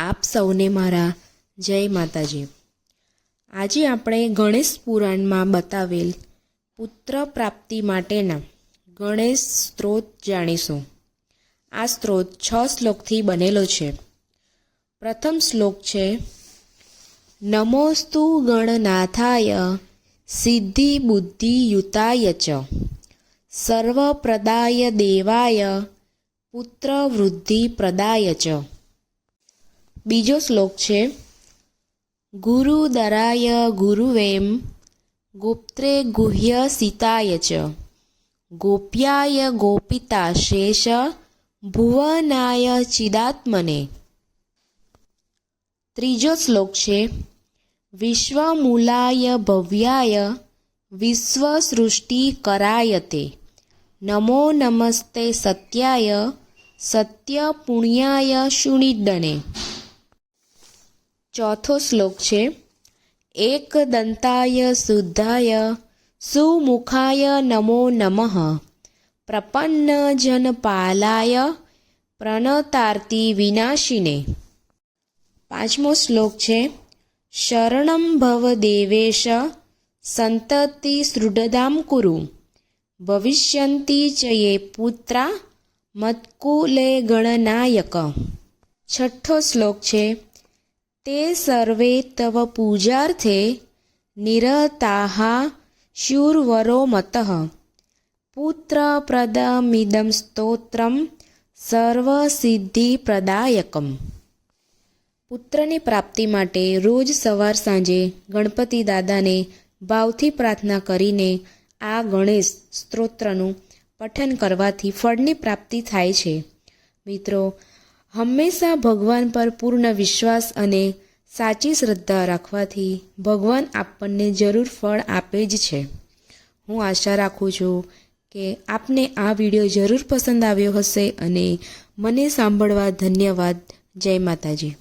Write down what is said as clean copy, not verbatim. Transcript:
આપ સૌને મારા જય માતાજી। આજે આપણે ગણેશ પુરાણમાં બતાવેલ પુત્ર પ્રાપ્તિ માટેના ગણેશ સ્ત્રોત જાણીશું। આ સ્ત્રોત 6 શ્લોકથી બનેલો છે। પ્રથમ શ્લોક છે, નમોસ્તુ ગણનાથાય સિદ્ધિ બુદ્ધિ યુતાય ચ સર્વપ્રદાય દેવાય પુત્ર વૃદ્ધિ પ્રદાય ચ। બીજો શ્લોક છે, ગુરુદરાય ગુરુવેમ ગોપ્ત્રે ગુહ્ય સિતાય ચ ગોપ્યાય ગોપિતા શેષ ભુવનાય ચિદાત્મને। ત્રીજો શ્લોક છે, વિશ્વમૂલાય ભવ્યાય વિશ્વ સૃષ્ટિ કરાયતે નમો નમસ્તે સત્યાય સત્ય પુણ્યાય શુનિડ્ડને। ચોથો શ્લોક છે, એકદંતાય શુદ્ધાય સુમુખાય નમો નમઃ પ્રપન્ન જનપાલાય પ્રણતાર્તિ વિનાશિને। પાંચમો શ્લોક છે, શરણં ભવ દેવેશ સંતતિ સૃઢદામ કુરુ ભવિષ્યંતિ ચ યે પુત્રા મત્કુલે ગણનાયક। છઠ્ઠો શ્લોક છે, તે સર્વે તવ પૂજાર્થે નિરતાઃ શૂરવરો મતઃ પુત્ર પ્રદમિદં સ્તોત્રમ સર્વસિદ્ધિ પ્રદાયકમ। પુત્રની પ્રાપ્તિ માટે રોજ સવાર સાંજે ગણપતિ દાદાને ભાવથી પ્રાર્થના કરીને આ ગણેશ સ્ત્રોત્રનું પઠન કરવાથી ફળની પ્રાપ્તિ થાય છે। મિત્રો, હંમેશા ભગવાન પર પૂર્ણ વિશ્વાસ અને સાચી શ્રદ્ધા રાખવાથી ભગવાન આપણને જરૂર ફળ આપે જ છે। હું આશા રાખું છું કે આપને આ વિડીયો જરૂર પસંદ આવ્યો હશે અને મને સાંભળવા ધન્યવાદ। જય માતાજી।